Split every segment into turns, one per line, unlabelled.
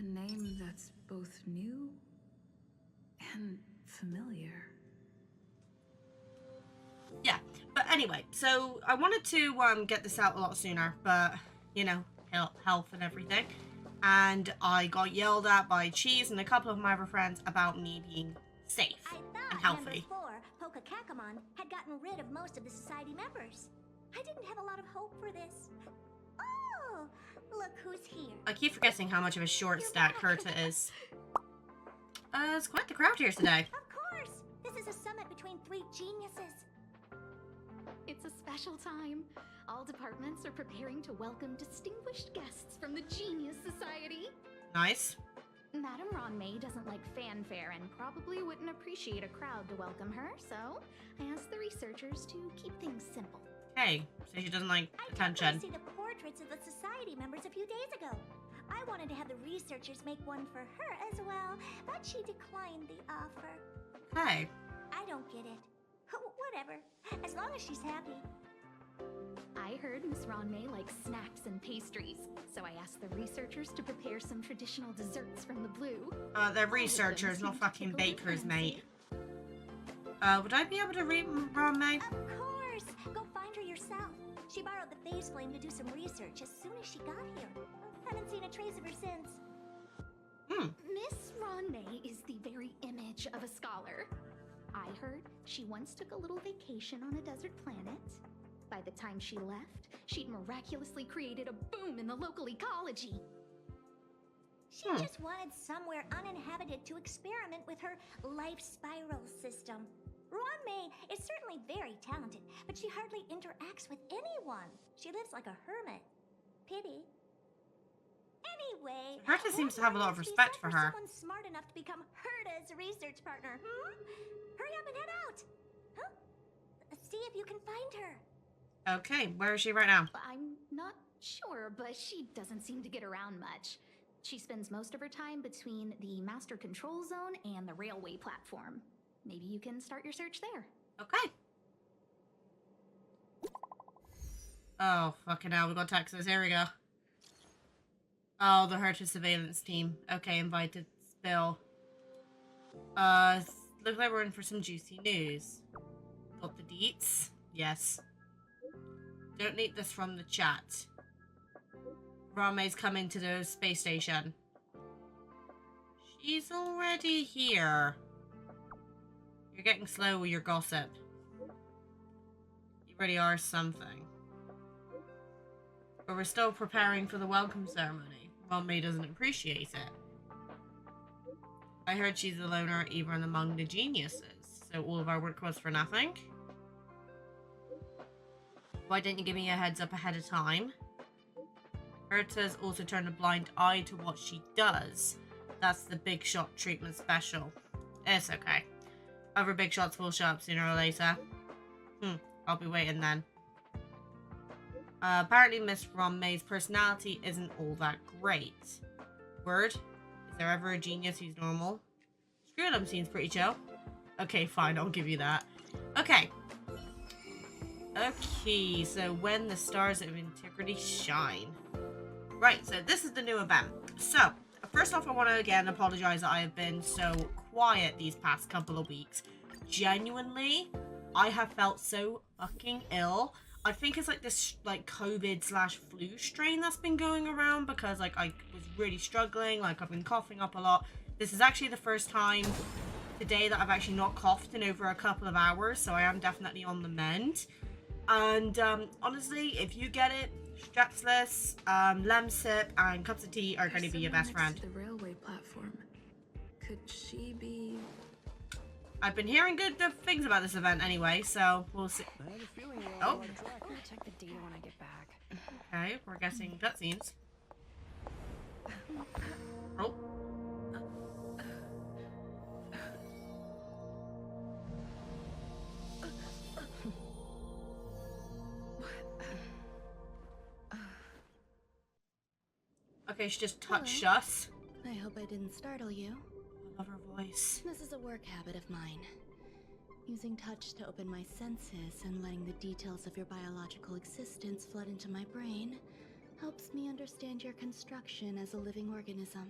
A name that's both new and familiar.
Yeah, but anyway, so I wanted to get this out a lot sooner, but, you know, health and everything. And I got yelled at by Cheese and a couple of my other friends about me being safe and healthy.
Number 4, Pokakakamon, had gotten rid of most of the society members. I didn't have a lot of hope for this. Oh, look who's here.
I keep forgetting how much of a short stack Herta is. It's quite the crowd here today.
Of course! This is a summit between 3 geniuses.
It's a special time. All departments are preparing to welcome distinguished guests from the Genius Society.
Nice.
Madame Ron-May doesn't like fanfare and probably wouldn't appreciate a crowd to welcome her, so I asked the researchers to keep things simple.
Hey, so she doesn't like attention.
I see the portraits of the society members a few days ago. I wanted to have the researchers make one for her as well, but she declined the offer.
Hey.
I don't get it. Whatever, as long as she's happy.
I heard Miss Ron-May likes snacks and pastries, so I asked the researchers to prepare some traditional desserts from the blue.
They're researchers, not fucking bakers, mate. Would I be able to read Ron-May?
Of course! Go find her yourself. She borrowed the phase flame to do some research as soon as she got here. Haven't seen a trace of her since.
Miss Ron-May is the very image of a scholar. I heard she once took a little vacation on a desert planet. By the time she left, she'd miraculously created a boom in the local ecology.
She just wanted somewhere uninhabited to experiment with her life spiral system. Ruan-May is certainly very talented, but she hardly interacts with anyone. She lives like a hermit. Pity. Anyway,
Herta seems to have a lot of respect for her.
Someone smart enough to become Herta's research partner, Hurry up and head out. See if you can find her.
Okay, where is she right now?
I'm not sure, but she doesn't seem to get around much. She spends most of her time between the master control zone and the railway platform. Maybe you can start your search there.
Okay. Oh, fucking hell, we got Texas. Here we go. Oh, the Herta surveillance team. Okay, invited Spill. Looks like we're in for some juicy news. Got the deets? Yes. Don't need this from the chat. Rame's coming to the space station. She's already here. You're getting slow with your gossip. You really are something. But we're still preparing for the welcome ceremony. Rame doesn't appreciate it. I heard she's a loner even among the geniuses, so all of our work was for nothing. Why didn't you give me a heads up ahead of time? Herta's also turned a blind eye to what she does. That's the big shot treatment special. It's okay. Other big shots will show up sooner or later. I'll be waiting then. Apparently Miss Ron-May's personality isn't all that great. Word? Is there ever a genius who's normal? Screwdum seems pretty chill. Okay, fine, I'll give you that. Okay. Okay, so when the stars of integrity shine. Right, so this is the new event. So, first off, I want to again apologize that I have been so quiet these past couple of weeks. Genuinely, I have felt so fucking ill. I think it's like this like COVID/flu strain that's been going around because like I was really struggling, like I've been coughing up a lot. This is actually the first time today that I've actually not coughed in over a couple of hours, so I am definitely on the mend. And honestly, if you get it, Strepsils, Lemsip, and cups of tea are going to be your best friend.
The railway platform. Could she be?
I've been hearing good things about this event anyway, so we'll see. Oh.
I'm gonna check the data when I get back.
Okay, we're guessing cutscenes. Oh. Okay, she just touched us.
I hope I didn't startle you.
I love her voice.
This is a work habit of mine. Using touch to open my senses and letting the details of your biological existence flood into my brain helps me understand your construction as a living organism.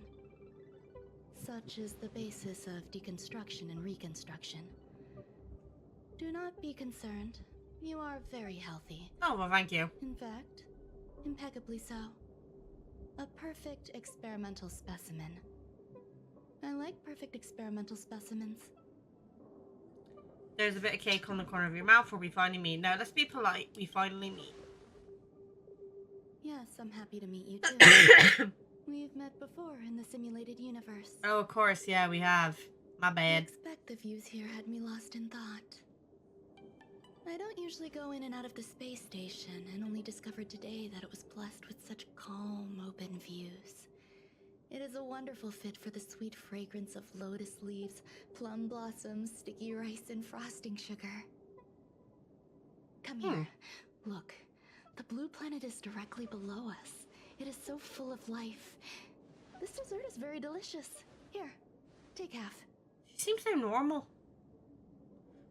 Such is the basis of deconstruction and reconstruction. Do not be concerned. You are very healthy.
Oh, well, thank you.
In fact, impeccably so. A perfect experimental specimen. I like perfect experimental specimens.
There's a bit of cake on the corner of your mouth where we finally meet. Now, let's be polite. We finally meet.
Yes, I'm happy to meet you too. We've met before in the simulated universe.
Oh, of course, yeah, we have. My
I
bad.
expect the views here had me lost in thought. I don't usually go in and out of the space station, and only discovered today that it was blessed with such calm, open views. It is a wonderful fit for the sweet fragrance of lotus leaves, plum blossoms, sticky rice, and frosting sugar. Come here. Look, the blue planet is directly below us. It is so full of life. This dessert is very delicious. Here, take half.
She seems so normal.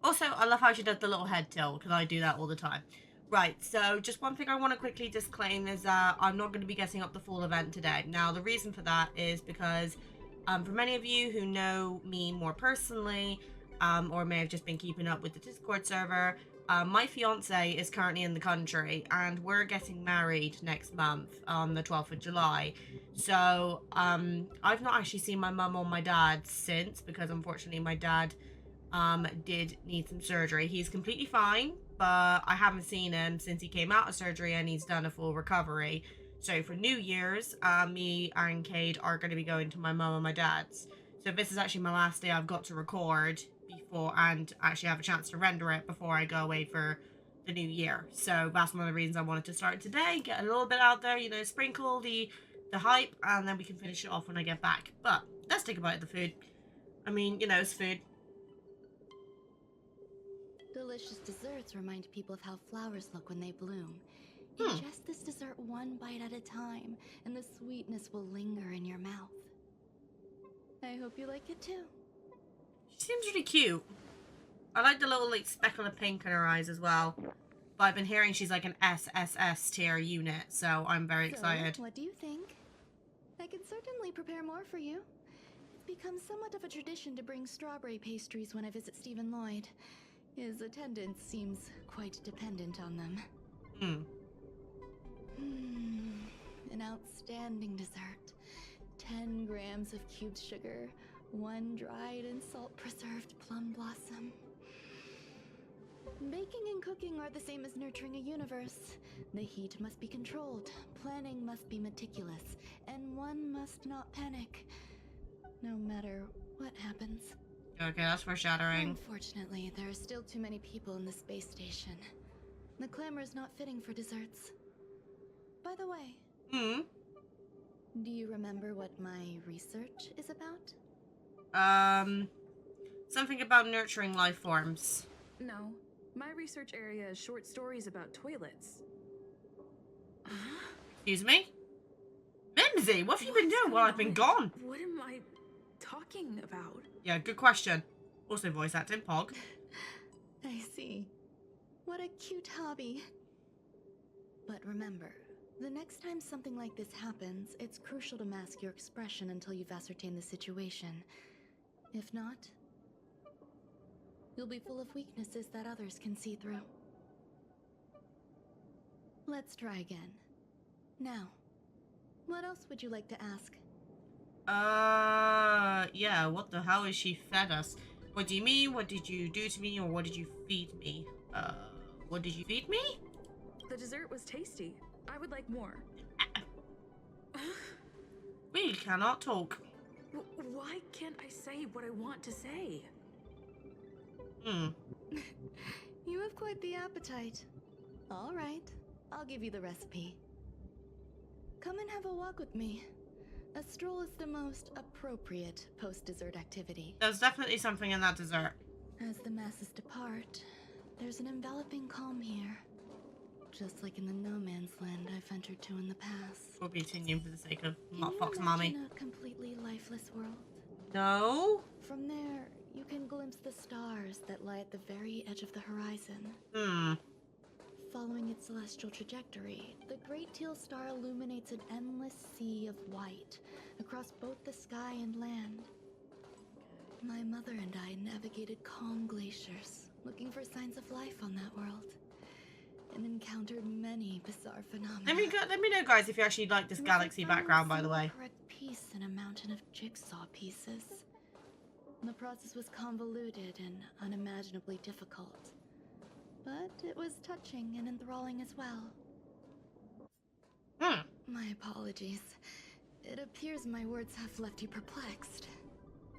Also, I love how she does the little head tilt, because I do that all the time. Right, so just one thing I want to quickly disclaim is that I'm not going to be getting up the full event today. Now, the reason for that is because for many of you who know me more personally, or may have just been keeping up with the Discord server, my fiance is currently in the country, and we're getting married next month on the 12th of July. So, I've not actually seen my mum or my dad since, because unfortunately my dad did need some surgery. He's completely fine, but I haven't seen him since he came out of surgery and he's done a full recovery. So for New Year's, me and Cade are going to be going to my mum and my dad's. So this is actually my last day I've got to record before and actually have a chance to render it before I go away for the new year. So that's one of the reasons I wanted to start today, get a little bit out there, you know, sprinkle the hype, and then we can finish it off when I get back. But let's take a bite of the food. I mean, you know, it's food.
Delicious desserts remind people of how flowers look when they bloom. Ingest this dessert one bite at a time, and the sweetness will linger in your mouth. I hope you like it too.
She seems really cute. I like the little like speckle of pink in her eyes as well. But I've been hearing she's like an SSS tier unit, so I'm very excited.
What do you think? I can certainly prepare more for you. It's become somewhat of a tradition to bring strawberry pastries when I visit Stephen Lloyd. His attendance seems quite dependent on them. An outstanding dessert. 10 grams of cubed sugar, 1 dried and salt-preserved plum blossom. Baking and cooking are the same as nurturing a universe. The heat must be controlled, planning must be meticulous, and one must not panic, no matter what happens.
Okay, that's foreshadowing.
Unfortunately, there are still too many people in the space station. The clamor is not fitting for desserts. By the way, do you remember what my research is about?
Something about nurturing life forms.
No. My research area is short stories about toilets.
Excuse me? Mimsy, what have you been doing while I've been gone?
What am I talking about?
Yeah, good question. Also voice acting, Pog.
I see. What a cute hobby. But remember, the next time something like this happens, it's crucial to mask your expression until you've ascertained the situation. If not, you'll be full of weaknesses that others can see through. Let's try again. Now, what else would you like to ask?
Yeah, what the hell is she fed us? What do you mean? What did you do to me? Or what did you feed me? What did you feed me?
The dessert was tasty. I would like more.
We cannot talk.
Why can't I say what I want to say?
You have quite the appetite. All right, I'll give you the recipe. Come and have a walk with me. A stroll is the most appropriate post-dessert activity.
There's definitely something in that dessert.
As the masses depart, there's an enveloping calm here. Just like in the no man's land I've ventured to in the past.
We'll be continuing for the sake of
Can
Fox
you
Mommy.
imagine a completely lifeless world?
No?
From there, you can glimpse the stars that lie at the very edge of the horizon. Following its celestial trajectory, the Great Teal Star illuminates an endless sea of white across both the sky and land. My mother and I navigated calm glaciers, looking for signs of life on that world, and encountered many bizarre phenomena.
Let me know, guys, if you actually like this galaxy background, by the way.
Correct piece in a mountain of jigsaw pieces. The process was convoluted and unimaginably difficult, but it was touching and enthralling as well. My apologies. It appears my words have left you perplexed.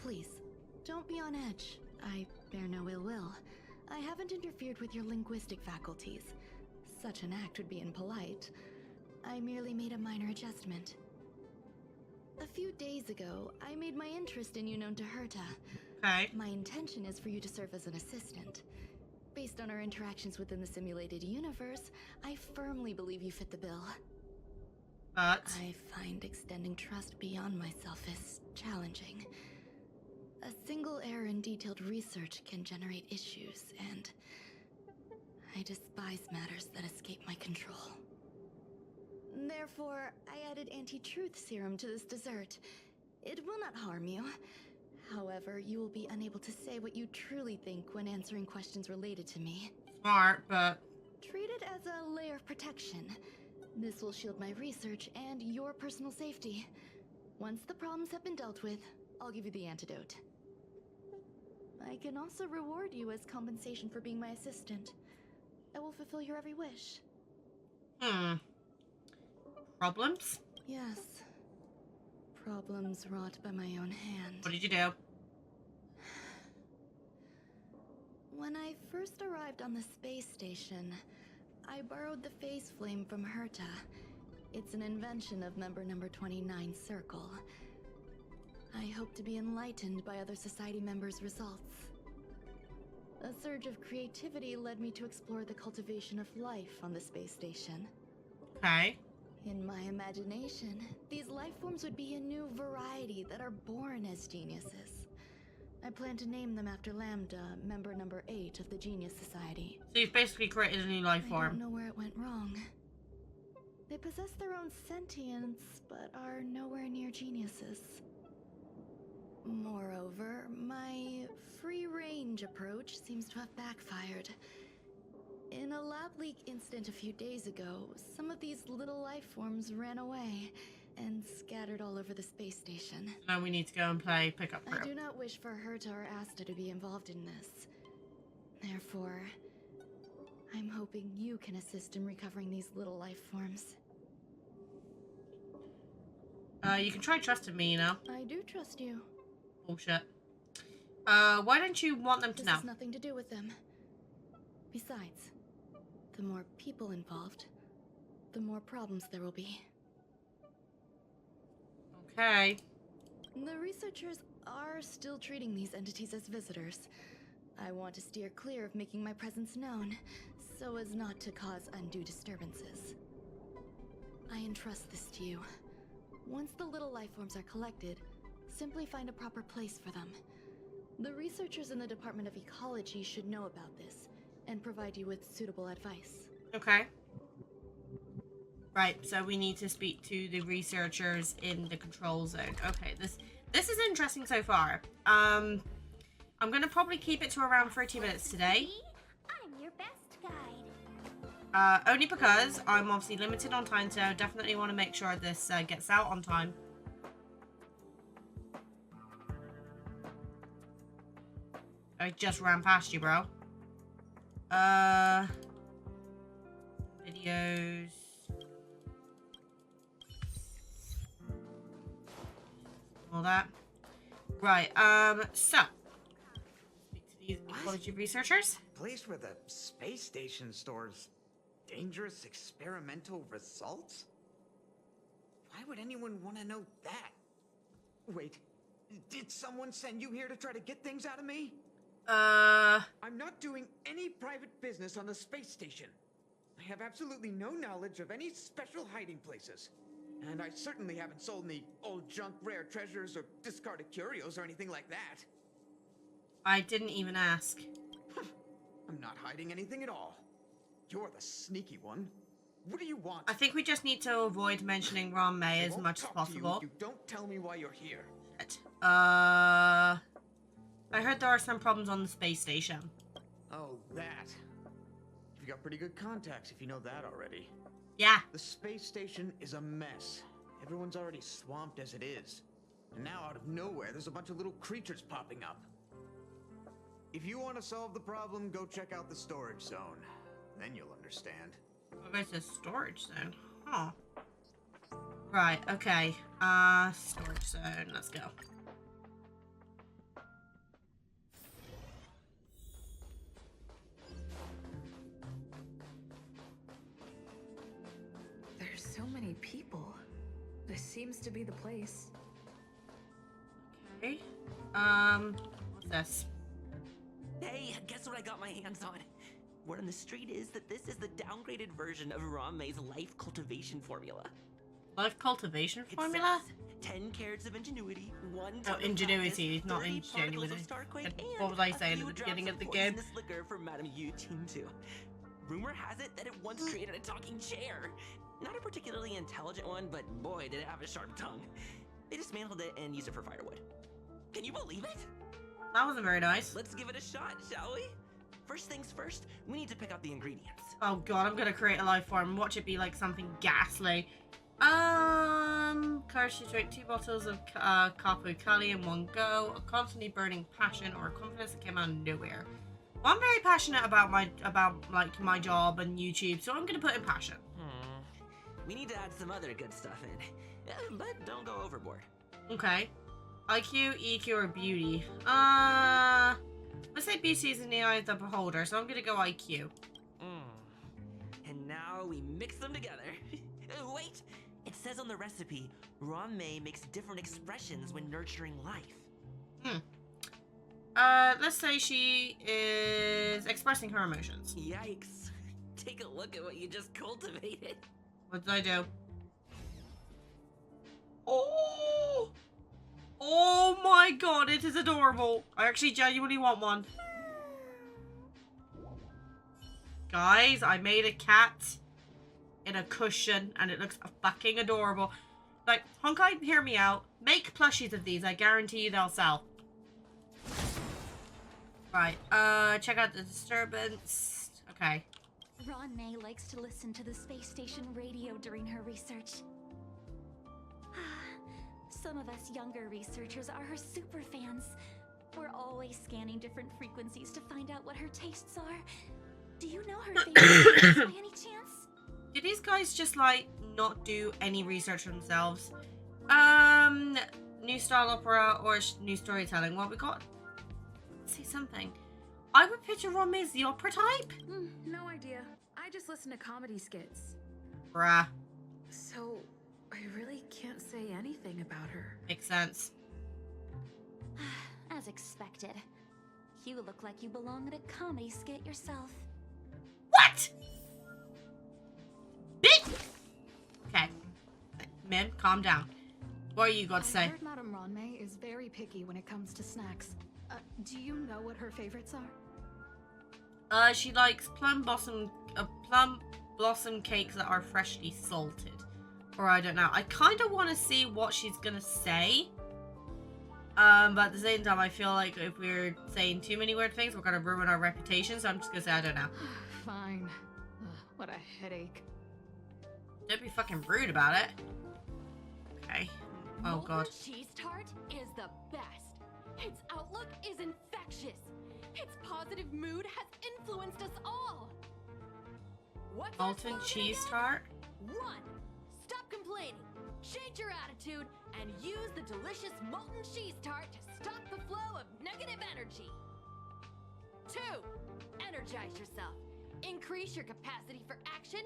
Please, don't be on edge. I bear no ill will. I haven't interfered with your linguistic faculties. Such an act would be impolite. I merely made a minor adjustment. A few days ago, I made my interest in you known to Herta.
Okay.
My intention is for you to serve as an assistant. Based on our interactions within the simulated universe, I firmly believe you fit the bill.
But
I find extending trust beyond myself is challenging. A single error in detailed research can generate issues, and I despise matters that escape my control. Therefore, I added anti-truth serum to this dessert. It will not harm you. However, you will be unable to say what you truly think when answering questions related to me.
smart, but
Treat it as a layer of protection. This will shield my research and your personal safety. Once the problems have been dealt with, I'll give you the antidote. I can also reward you as compensation for being my assistant. I will fulfill your every wish.
Problems?
Yes. Problems wrought by my own hand.
What did you do?
When I first arrived on the space station, I borrowed the phase flame from Herta. It's an invention of member number 29 Circle. I hope to be enlightened by other society members' results. A surge of creativity led me to explore the cultivation of life on the space station.
Okay.
In my imagination, these life forms would be a new variety that are born as geniuses. I plan to name them after Lambda, member number 8 of the Genius Society.
So you've basically created a new life
I
form.
don't know where it went wrong. They possess their own sentience, but are nowhere near geniuses. Moreover, my free-range approach seems to have backfired. In a lab leak incident a few days ago, some of these little life forms ran away and scattered all over the space station.
Now we need to go and play pickup
I
crew.
do not wish for Herta or Asta to be involved in this. Therefore, I'm hoping you can assist in recovering these little life forms.
You can try trusting me, you know.
I do trust you.
Bullshit. Why don't you want them to
This
know?
has nothing to do with them. Besides, the more people involved, the more problems there will be.
Okay.
The researchers are still treating these entities as visitors. I want to steer clear of making my presence known, so as not to cause undue disturbances. I entrust this to you. Once the little life forms are collected, simply find a proper place for them. The researchers in the Department of Ecology should know about this, and provide you with suitable advice.
Okay. Right, so we need to speak to the researchers in the control zone. Okay, this is interesting so far. I'm gonna probably keep it to around 30 minutes today.
I'm your best guide.
Only because I'm obviously limited on time, so I definitely want to make sure this gets out on time. I just ran past you, bro. Videos. All that. Right, so. Speak to these ecology researchers.
Place where the space station stores dangerous experimental results? Why would anyone want to know that? Wait, did someone send you here to try to get things out of me? I'm not doing any private business on the space station. I have absolutely no knowledge of any special hiding places. And I certainly haven't sold any old junk rare treasures or discarded curios or anything like that.
I didn't even ask.
I'm not hiding anything at all. You're the sneaky one. What do you want?
I think we just need to avoid mentioning Ron May
I
as
won't
much as
talk to you
possible.
if you don't tell me why you're here.
Shit. I heard there are some problems on the space station.
Oh, that. You've got pretty good contacts if you know that already.
Yeah.
The space station is a mess. Everyone's already swamped as it is. And now out of nowhere, there's a bunch of little creatures popping up. If you want to solve the problem, go check out the storage zone. Then you'll understand.
What about the storage zone? Huh. Right, okay. Storage zone. Let's go.
There's so many people. This seems to be the place.
Okay. What's this?
Hey, guess what I got my hands on? Word on the street is that this is the downgraded version of Ranmei's life cultivation formula.
Life cultivation
It
formula?
says 10 carats of ingenuity, 1
Oh,
ton of
ingenuity,
practice,
not
30 particles
ingenuity.
of starquake,
And
and
what was I
a
saying
few
at the
drops
beginning of the game?
poisonous liquor for Madame Yu Tintu. Rumor has it that it once created a talking chair. Not a particularly intelligent one, but boy, did it have a sharp tongue. They dismantled it and used it for firewood. Can you believe it?
That wasn't very nice.
Let's give it a shot, shall we? First things first, we need to pick out the ingredients.
Oh god, I'm gonna create a life form. Watch it be like something ghastly. Courage to drink 2 bottles of Kapu Kali in one go. A constantly burning passion or a confidence that came out of nowhere. Well, I'm very passionate about my job and YouTube, so I'm gonna put in passion.
We need to add some other good stuff in, but don't go overboard.
Okay. IQ, EQ, or beauty? Let's say beauty is in the eye of the beholder, so I'm gonna go IQ.
And now we mix them together. Wait! It says on the recipe, Ranmei makes different expressions when nurturing life.
Let's say she is expressing her emotions.
Yikes. Take a look at what you just cultivated.
What did I do? Oh! Oh my god, it is adorable. I actually genuinely want one. Guys, I made a cat in a cushion and it looks fucking adorable. Like, Honkai, hear me out. Make plushies of these. I guarantee you they'll sell. Right, check out the disturbance. Okay.
Ranmei likes to listen to the space station radio during her research. Some of us younger researchers are her super fans. We're always scanning different frequencies to find out what her tastes are. Do you know her favorite by any chance?
Do these guys just, like, not do any research themselves? New style opera or new storytelling? Well, we got... say something. I would picture Ranmei as the opera type.
No idea. I just listen to comedy skits.
Bruh.
So, I really can't say anything about her.
Makes sense.
As expected. You look like you belong in a comedy skit yourself.
What? Bitch! Okay. Min, calm down. What are you got to
I
say?
heard Madame Ranmei is very picky when it comes to snacks. Do you know what her favorites are?
She likes plum blossom cakes that are freshly salted. Or I don't know. I kind of want to see what she's gonna say. But at the same time, I feel like if we're saying too many weird things, we're gonna ruin our reputation. So I'm just gonna say I don't know.
Fine. Ugh, what a headache.
Don't be fucking rude about it. Okay. Oh god.
Cheese tart is the best. Its outlook is infectious. Its positive mood has influenced us all. What's our
Molten
slogan
cheese
again?
tart?
1. Stop complaining. Change your attitude and use the delicious molten cheese tart to stop the flow of negative energy. 2. Energize yourself. Increase your capacity for action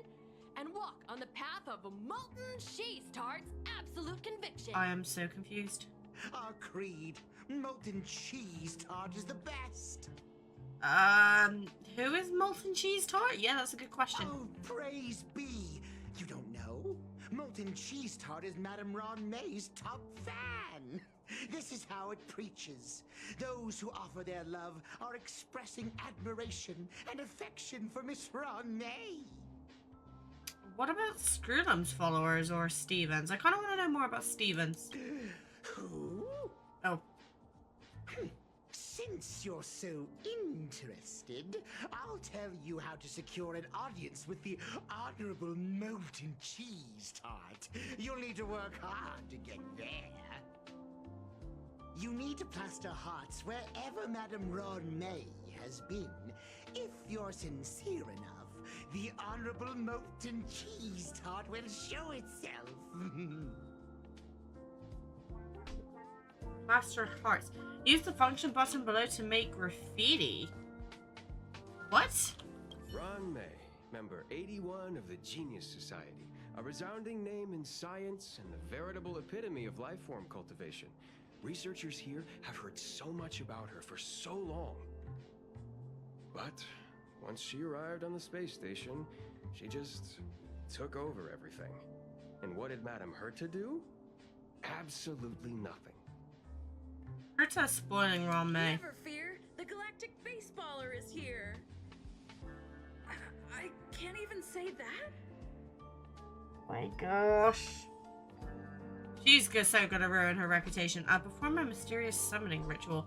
and walk on the path of a molten cheese tart's absolute conviction.
I am so confused.
Our creed, molten cheese tart is the best.
Who is Molten Cheese Tart? Yeah, that's a good question.
Oh, praise be. You don't know? Molten cheese tart is Madame Ranmei's top fan. This is how it preaches. Those who offer their love are expressing admiration and affection for Miss Ranmei.
What about Screwlum's followers or Stevens? I kind of want to know more about Stevens.
Who?
Oh.
See?
Since you're so interested, I'll tell you how to secure an audience with the Honorable Molten Cheese Tart. You'll need to work hard to get there. You need to plaster hearts wherever Madame Ron May has been. If you're sincere enough, the Honorable Molten Cheese Tart will show itself.
Master Hearts. Use the function button below to make graffiti. What?
Ron May, member 81 of the Genius Society. A resounding name in science and the veritable epitome of life form cultivation. Researchers here have heard so much about her for so long. But once she arrived on the space station, she just took over everything. And what did Madame Herta do? Absolutely nothing.
Herta's spoiling Ron May.
Never fear, the galactic baseballer is here. I can't even say that.
My gosh. She's so gonna ruin her reputation. I perform a mysterious summoning ritual.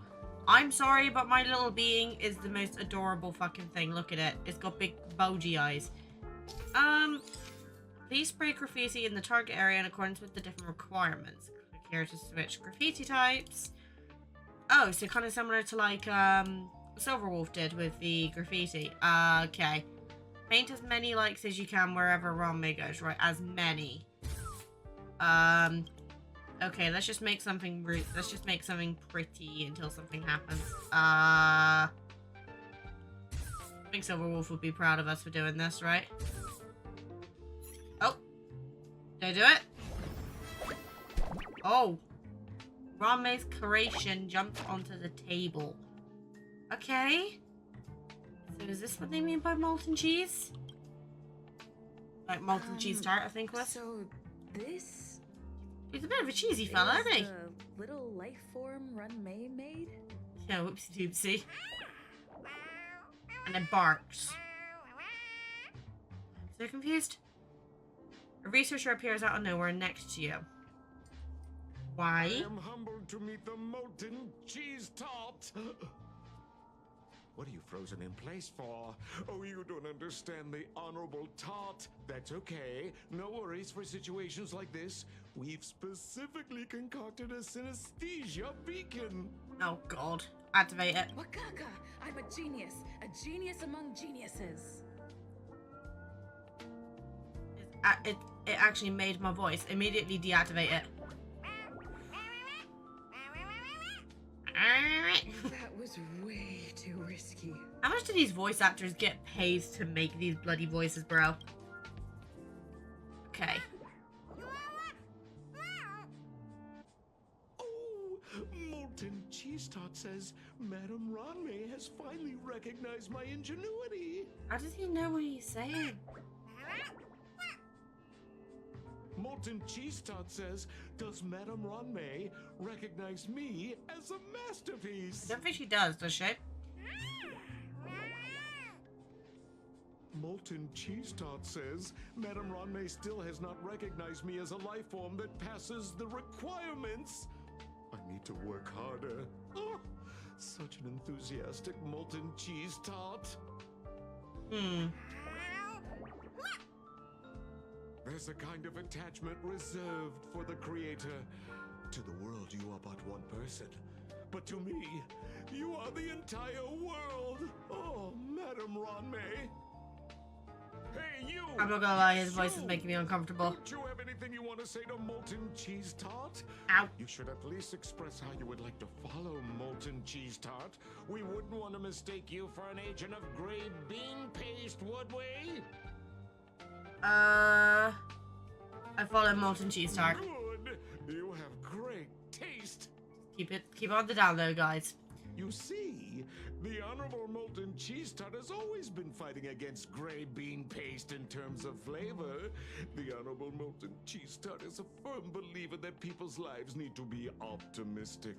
I'm sorry, but my little being is the most adorable fucking thing. Look at it. It's got big bulgy eyes. Please spray graffiti in the target area in accordance with the different requirements. Click here to switch graffiti types. Oh, so kind of similar to like Silverwolf did with the graffiti. Okay. Paint as many likes as you can wherever Ron May goes, right? As many. Okay, let's just make something let's just make something pretty until something happens. I think Silverwolf would be proud of us for doing this, right? Oh. Did I do it? Oh. Ron May's creation jumped onto the table. Okay. So is this what they mean by molten cheese? Like molten cheese tart, I think was.
So this
He's a bit of a cheesy fella, isn't he?
the little life form Run May made?
Yeah, whoopsie doopsie. And it barks. So confused. A researcher appears out of nowhere next to you. Why?
I am humbled to meet the molten cheese tart. What are you frozen in place for? Oh, you don't understand the Honorable Tart. That's okay. No worries for situations like this. We've specifically concocted a synesthesia beacon.
Oh god. Activate it.
Wakaka! I'm a genius among geniuses.
It actually made my voice. Immediately deactivate it.
That was way too risky.
How much do these voice actors get paid to make these bloody voices, bro? Okay.
Oh, Molten Cheese Tart says Madame Ron May has finally recognized my ingenuity.
How does he know what he's saying?
Molten Cheese Tart says, does Madame Ron May recognize me as a masterpiece?
I don't think she does she?
Molten Cheese Tart says, Madame Ron May still has not recognized me as a life form that passes the requirements. I need to work harder. Oh, such an enthusiastic Molten Cheese Tart. There's a kind of attachment reserved for the creator. To the world, you are but one person. But to me, you are the entire world. Oh, Madame Ron May. Hey, you!
I'm not gonna lie, his voice is making me uncomfortable.
Don't you have anything you want to say to Molten Cheese Tart?
Ow.
You should at least express how you would like to follow Molten Cheese Tart. We wouldn't want to mistake you for an agent of gray bean paste, would we?
I follow Molten Cheese Tart.
Good. You have great taste.
Keep on the down low, guys.
You see, the Honorable Molten Cheese Tart has always been fighting against gray bean paste in terms of flavor. The Honorable Molten Cheese Tart is a firm believer that people's lives need to be optimistic.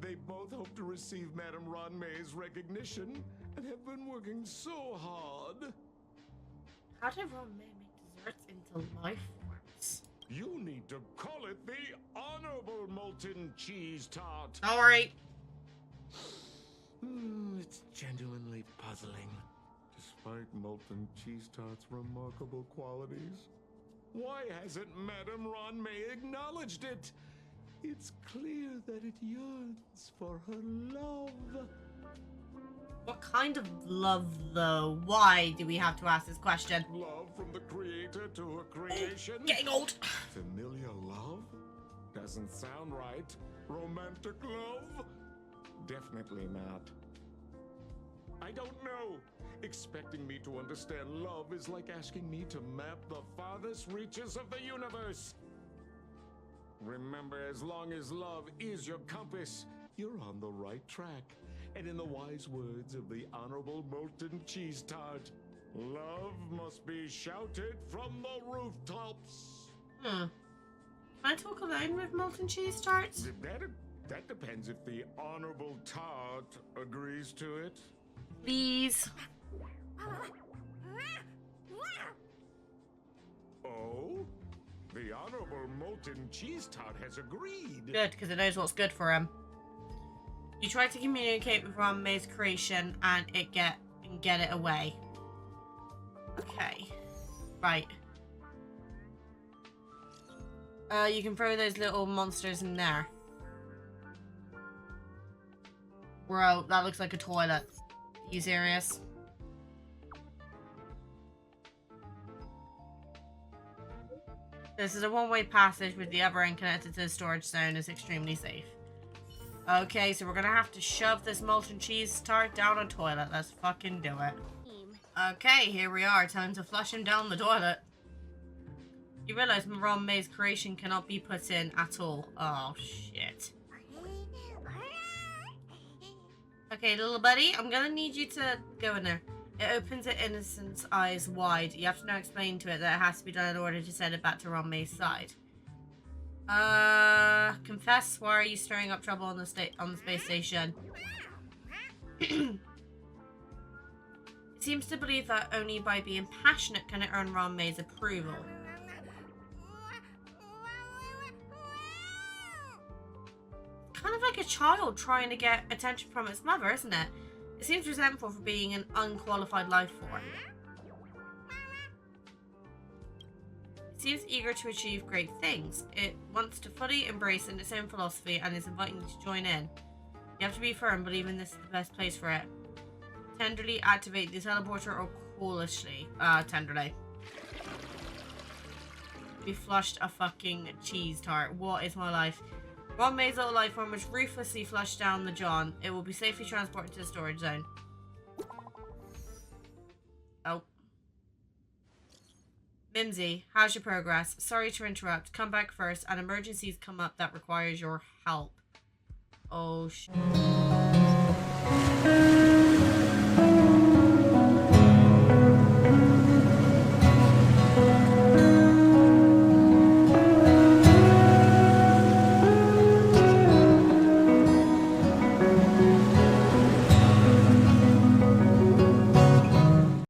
They both hope to receive Madame Ron May's recognition and have been working so hard.
How did Ron May make desserts into life forms?
You need to call it the Honorable Molten Cheese Tart.
Don't worry.
It's genuinely puzzling. Despite Molten Cheese Tart's remarkable qualities, why hasn't Madame Ron May acknowledged it? It's clear that it yearns for her love.
What kind of love, though? Why do we have to ask this question?
Love from the creator to her creation?
Getting old.
Familiar love? Doesn't sound right. Romantic love? Definitely not. I don't know. Expecting me to understand love is like asking me to map the farthest reaches of the universe. Remember, as long as love is your compass, you're on the right track. And in the wise words of the Honorable Molten Cheese Tart, love must be shouted from the rooftops.
Can I talk alone with Molten Cheese Tarts?
That depends if the Honorable Tart agrees to it.
Please.
Oh? The Honorable Molten Cheese Tart has agreed.
Good, because it knows what's good for him. You tried to communicate with Ron May's creation and get it away. Okay. Right. You can throw those little monsters in there. Bro, that looks like a toilet. Are you serious? This is a one-way passage with the other end connected to the storage zone is extremely safe. Okay, so we're gonna have to shove this molten cheese tart down a toilet. Let's fucking do it. Okay, here we are. Time to flush him down the toilet. You realize Ron May's creation cannot be put in at all. Oh, shit. Okay, little buddy, I'm gonna need you to go in there. It opens at Innocent's eyes wide. You have to now explain to it that it has to be done in order to send it back to Ron May's side. Confess, why are you stirring up trouble on the space station? It seems to believe that only by being passionate can it earn Ron May's approval. Kind of like a child trying to get attention from its mother, isn't it? It seems resentful for being an unqualified life form. It seems eager to achieve great things. It wants to fully embrace in its own philosophy and is inviting you to join in. You have to be firm, believing this is the best place for it. Tenderly activate the teleporter or coolishly. Tenderly. We flushed a fucking cheese tart. What is my life? Ron May's little life form was ruthlessly flushed down the John. It will be safely transported to the storage zone. Oh. Mimsy, how's your progress? Sorry to interrupt. Come back first. An emergency's come up that requires your help. Oh, shit.